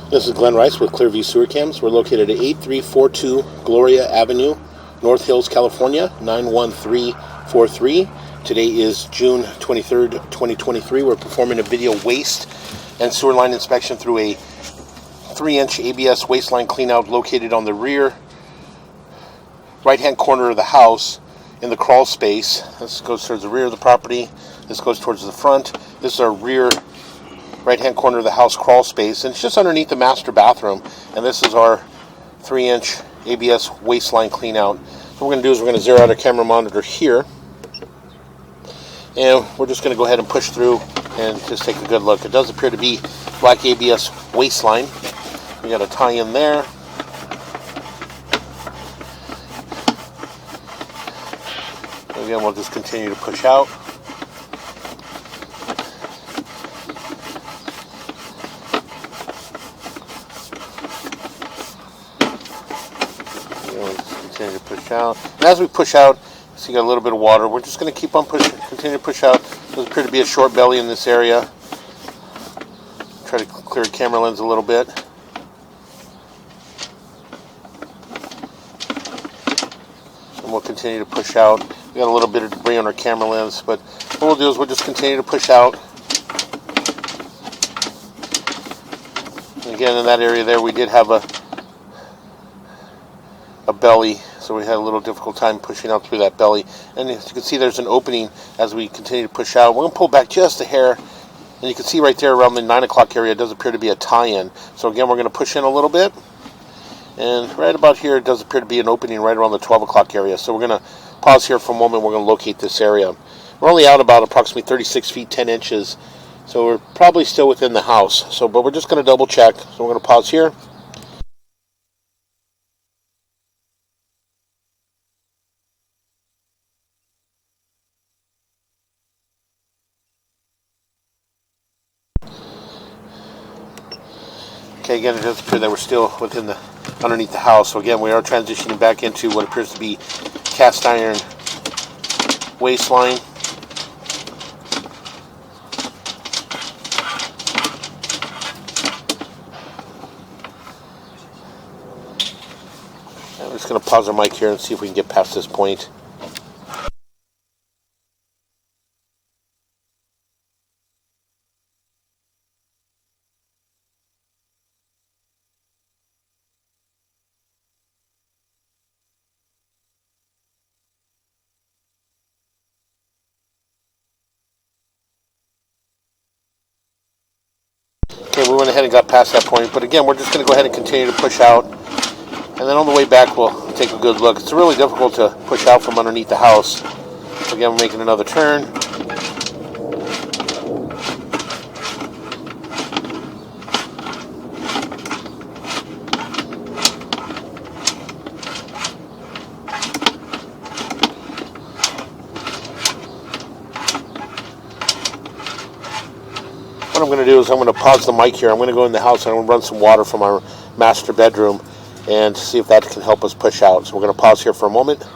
This is Glenn Rice with Clearview Sewer Cams. We're located at 8342 Gloria Avenue, North Hills, California, 91343. Today is June 23rd, 2023. We're performing a video waste and sewer line inspection through a 3-inch ABS waste line cleanout located on the rear right-hand corner of the house in the crawl space. This goes towards the rear of the property. This goes towards the front. This is our rear right-hand corner of the house crawl space, and it's just underneath the master bathroom. And this is our 3-inch ABS waste line clean out. So what we're going to do is we're going to zero out our camera monitor here, and we're just going to go ahead and push through and just take a good look. It does appear to be black ABS waste line. We got a tie in there. Again, we'll just continue to push out. Continue to push out. And as we push out, see, got a little bit of water. We're just going to keep on pushing, continue to push out. There's appear to be a short belly in this area. Try to clear the camera lens a little bit. And we'll continue to push out. We got a little bit of debris on our camera lens, but what we'll do is we'll just continue to push out. And again, in that area there, we did have a belly, so we had a little difficult time pushing out through that belly. And as you can see, there's an opening as we continue to push out. We're going to pull back just a hair, and you can see right there around the 9 o'clock area, it does appear to be a tie-in. So again, we're going to push in a little bit, and right about here, it does appear to be an opening right around the 12 o'clock area. So we're going to pause here for a moment. We're going to locate this area. We're only out about approximately 36 feet 10 inches, so we're probably still within the house. But we're just going to double check. So we're going to pause here. Okay, again, it does appear that we're still within underneath the house. So again, we are transitioning back into what appears to be cast iron waste line. I'm just going to pause our mic here and see if we can get past this point. Okay, we went ahead and got past that point, but again, we're just going to go ahead and continue to push out, and then on the way back, we'll take a good look. It's really difficult to push out from underneath the house. So again, we're making another turn. What I'm going to do is I'm going to pause the mic here. I'm going to go in the house and I'm going to run some water from our master bedroom and see if that can help us push out. So we're going to pause here for a moment.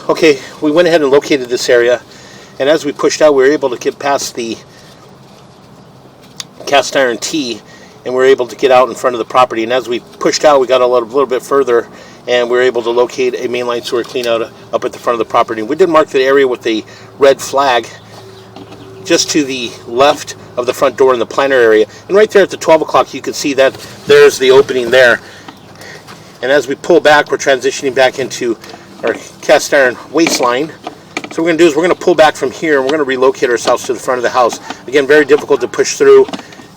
Okay, we went ahead and located this area, and as we pushed out, we were able to get past the cast iron T, and we were able to get out in front of the property. And as we pushed out, we got a little bit further, and we were able to locate a mainline sewer cleanout up at the front of the property. We did mark the area with a red flag just to the left of the front door in the planter area. And right there at the 12 o'clock, you can see that there's the opening there. And as we pull back, we're transitioning back into our cast iron waste line. So what we're going to do is we're going to pull back from here, and we're going to relocate ourselves to the front of the house. Again, very difficult to push through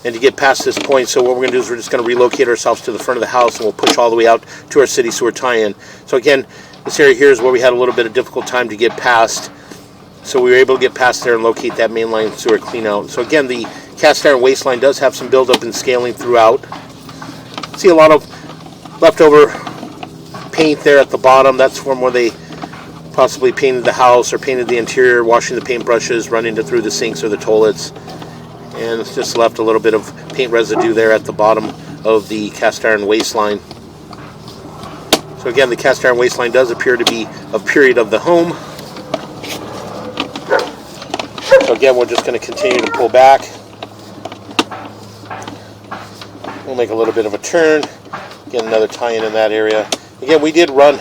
and to get past this point. So what we're going to do is we're just going to relocate ourselves to the front of the house, and we'll push all the way out to our city sewer tie-in. So again, this area here is where we had a little bit of difficult time to get past. So we were able to get past there and locate that mainline sewer cleanout. So again, the cast iron waste line does have some buildup and scaling throughout. See a lot of leftover paint there at the bottom. That's from where they possibly painted the house or painted the interior, washing the paintbrushes, running it through the sinks or the toilets. And it's just left a little bit of paint residue there at the bottom of the cast iron waste line. So again, the cast iron waste line does appear to be a period of the home. So again, we're just going to continue to pull back. We'll make a little bit of a turn, get another tie-in in that area. Again, we did run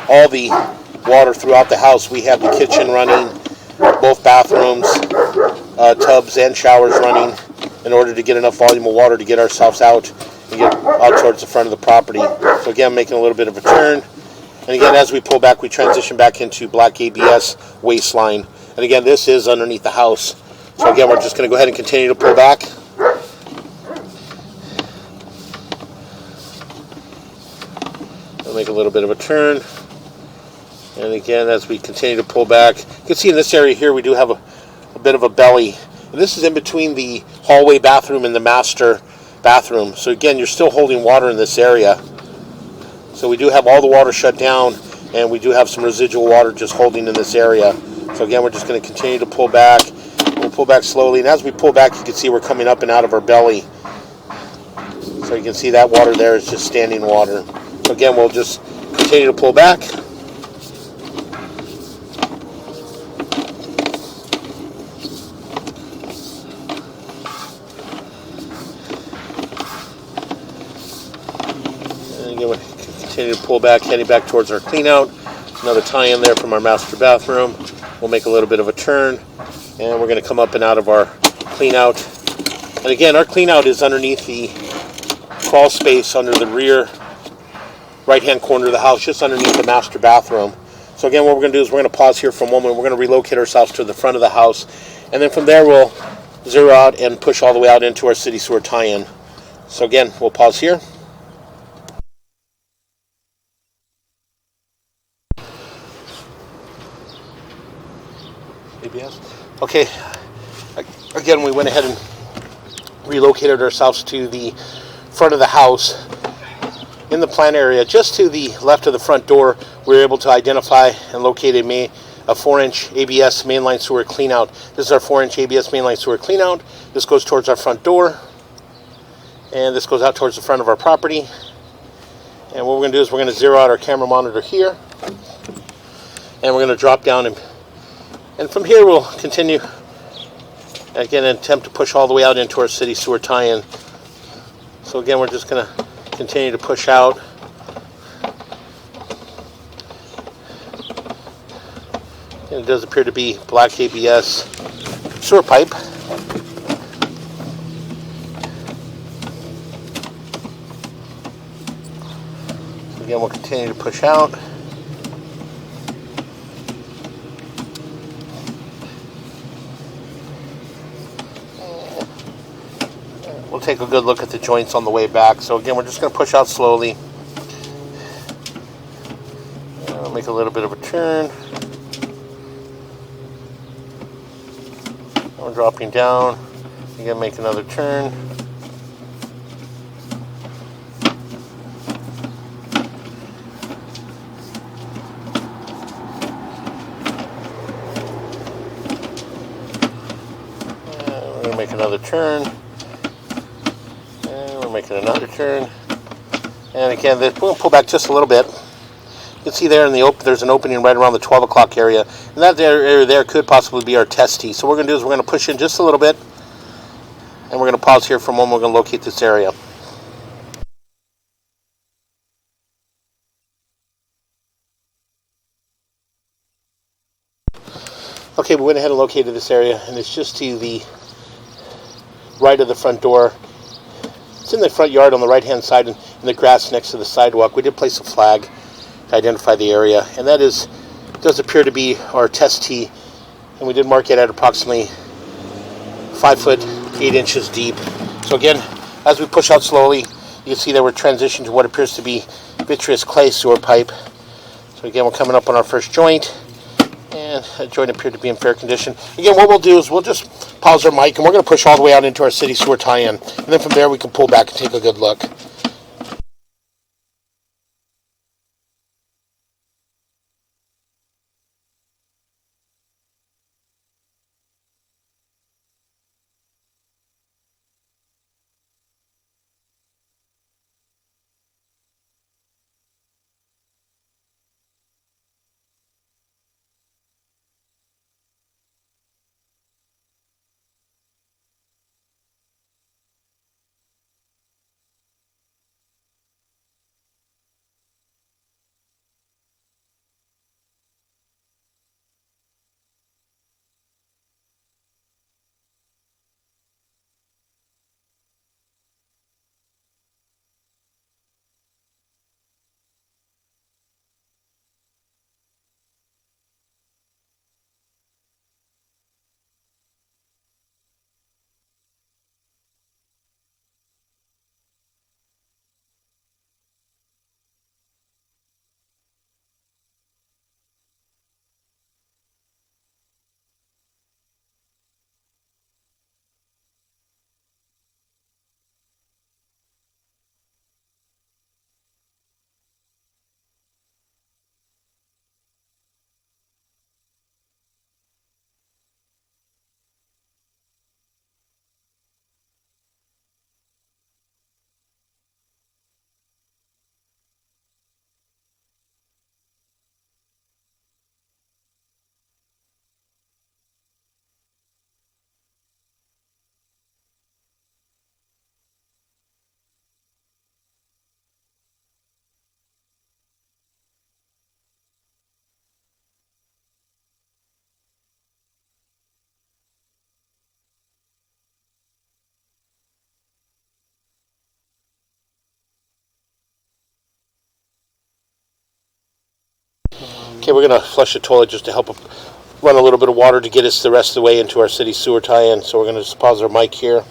all the water throughout the house. We have the kitchen running, both bathrooms, tubs and showers running in order to get enough volume of water to get ourselves out and get out towards the front of the property. So again, making a little bit of a turn. And again, as we pull back, we transition back into black ABS waste line. And again, this is underneath the house. So again, we're just going to go ahead and continue to pull back. We'll make a little bit of a turn. And again, as we continue to pull back, you can see in this area here, we do have a bit of a belly. And this is in between the hallway bathroom and the master bathroom. So again, you're still holding water in this area. So we do have all the water shut down, and we do have some residual water just holding in this area. So again, we're just going to continue to pull back. We'll pull back slowly, and as we pull back, you can see we're coming up and out of our belly. So you can see that water there is just standing water. So again, we'll just continue to pull back. And again, we'll continue to pull back, heading back towards our clean out. Another tie-in there from our master bathroom. We'll make a little bit of a turn, and we're going to come up and out of our clean out. And again, our clean out is underneath the crawl space under the rear right-hand corner of the house, just underneath the master bathroom. So again, what we're going to do is we're going to pause here for a moment. We're going to relocate ourselves to the front of the house, and then from there we'll zero out and push all the way out into our city sewer tie-in. So again, we'll pause here. ABS. Okay, again, we went ahead and relocated ourselves to the front of the house. In the plant area, just to the left of the front door, we were able to identify and locate a 4-inch ABS mainline sewer cleanout. This is our 4-inch ABS mainline sewer cleanout. This goes towards our front door, and this goes out towards the front of our property. And what we're going to do is we're going to zero out our camera monitor here, and we're going to drop down, and from here we'll continue again and attempt to push all the way out into our city sewer tie-in. So again, we're just going to continue to push out. And it does appear to be black ABS sewer pipe. So again, we'll continue to push out. We'll take a good look at the joints on the way back. So again, we're just going to push out slowly. We'll make a little bit of a turn. We're dropping down. Again, make another turn. We're going to make another turn. Making another turn, and again, we'll pull back just a little bit. can see there in the there's an opening right around the 12 o'clock area, and that area there could possibly be our test tee. So what we're going to do is we're going to push in just a little bit, and we're going to pause here for a moment. We're going to locate this area. Okay, we went ahead and located this area, and it's just to the right of the front door. It's in the front yard on the right-hand side, in the grass next to the sidewalk. We did place a flag to identify the area, and that does appear to be our test tee, and we did mark it at approximately 5 foot 8 inches deep. So again, as we push out slowly, you can see that we're transitioning to what appears to be vitreous clay sewer pipe. So again, we're coming up on our first joint, and that joint appeared to be in fair condition. Again, what we'll do is we'll just pause our mic, and we're going to push all the way out into our city sewer tie-in, and then from there we can pull back and take a good look. Okay, we're going to flush the toilet just to help run a little bit of water to get us the rest of the way into our city sewer tie-in. So we're going to just pause our mic here.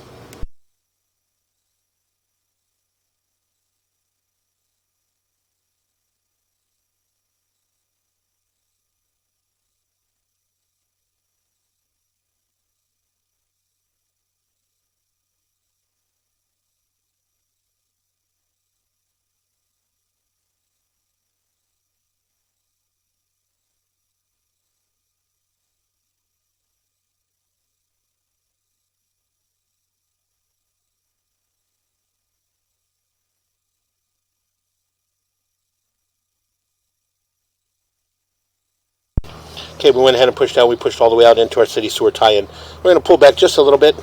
Okay, we went ahead and pushed out. We pushed all the way out into our city sewer tie-in. We're going to pull back just a little bit.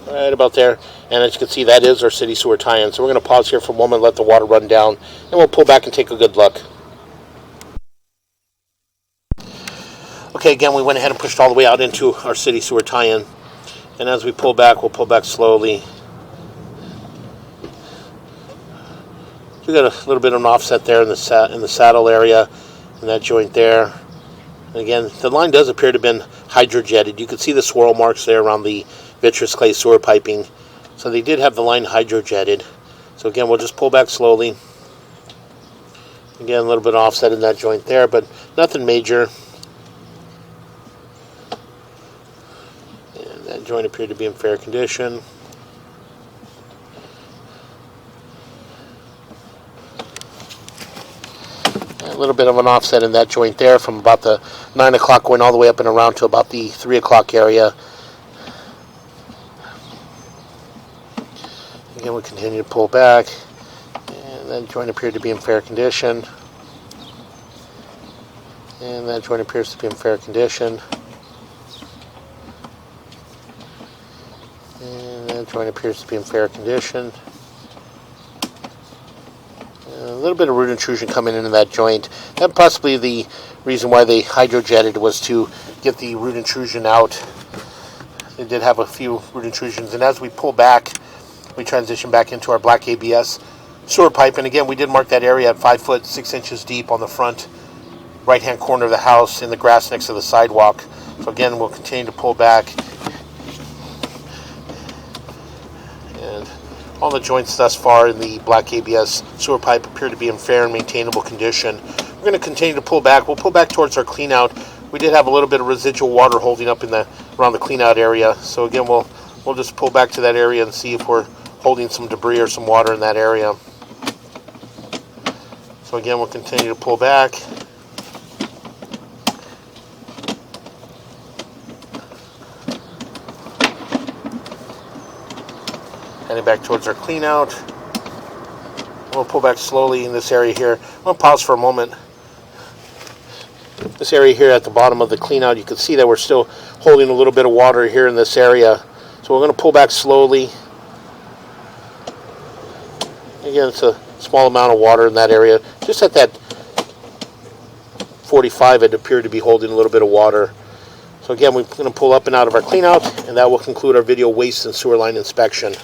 Right about there. And as you can see, that is our city sewer tie-in. So we're going to pause here for a moment, let the water run down, and we'll pull back and take a good look. Okay, again, we went ahead and pushed all the way out into our city sewer tie-in. And as we pull back, we'll pull back slowly. We got a little bit of an offset there in the saddle area, in that joint there. And again, the line does appear to have been hydrojetted. You can see the swirl marks there around the vitreous clay sewer piping. So they did have the line hydrojetted. So again, we'll just pull back slowly. Again, a little bit of offset in that joint there, but nothing major. And that joint appeared to be in fair condition. A little bit of an offset in that joint there from about the 9 o'clock going all the way up and around to about the 3 o'clock area. Again, we continue to pull back. And And that joint appeared to be in fair condition. And that joint appears to be in fair condition. And that joint appears to be in fair condition. A little bit of root intrusion coming into that joint. And possibly the reason why they hydrojetted was to get the root intrusion out. They did have a few root intrusions. And as we pull back, we transition back into our black ABS sewer pipe. And again, we did mark that area at 5 foot 6 inches deep on the front right-hand corner of the house in the grass next to the sidewalk. So again, we'll continue to pull back. And all the joints thus far in the black ABS sewer pipe appear to be in fair and maintainable condition. We're going to continue to pull back. We'll pull back towards our clean out. We did have a little bit of residual water holding up in around the clean out area. So again, we'll just pull back to that area and see if we're holding some debris or some water in that area. So again, we'll continue to pull back. Heading back towards our clean out. We'll pull back slowly in this area here. I'm going to pause for a moment. This area here at the bottom of the clean out, you can see that we're still holding a little bit of water here in this area. So we're going to pull back slowly. Again, it's a small amount of water in that area. Just at that 45, it appeared to be holding a little bit of water. So again, we're going to pull up and out of our clean out, and that will conclude our video waste and sewer line inspection.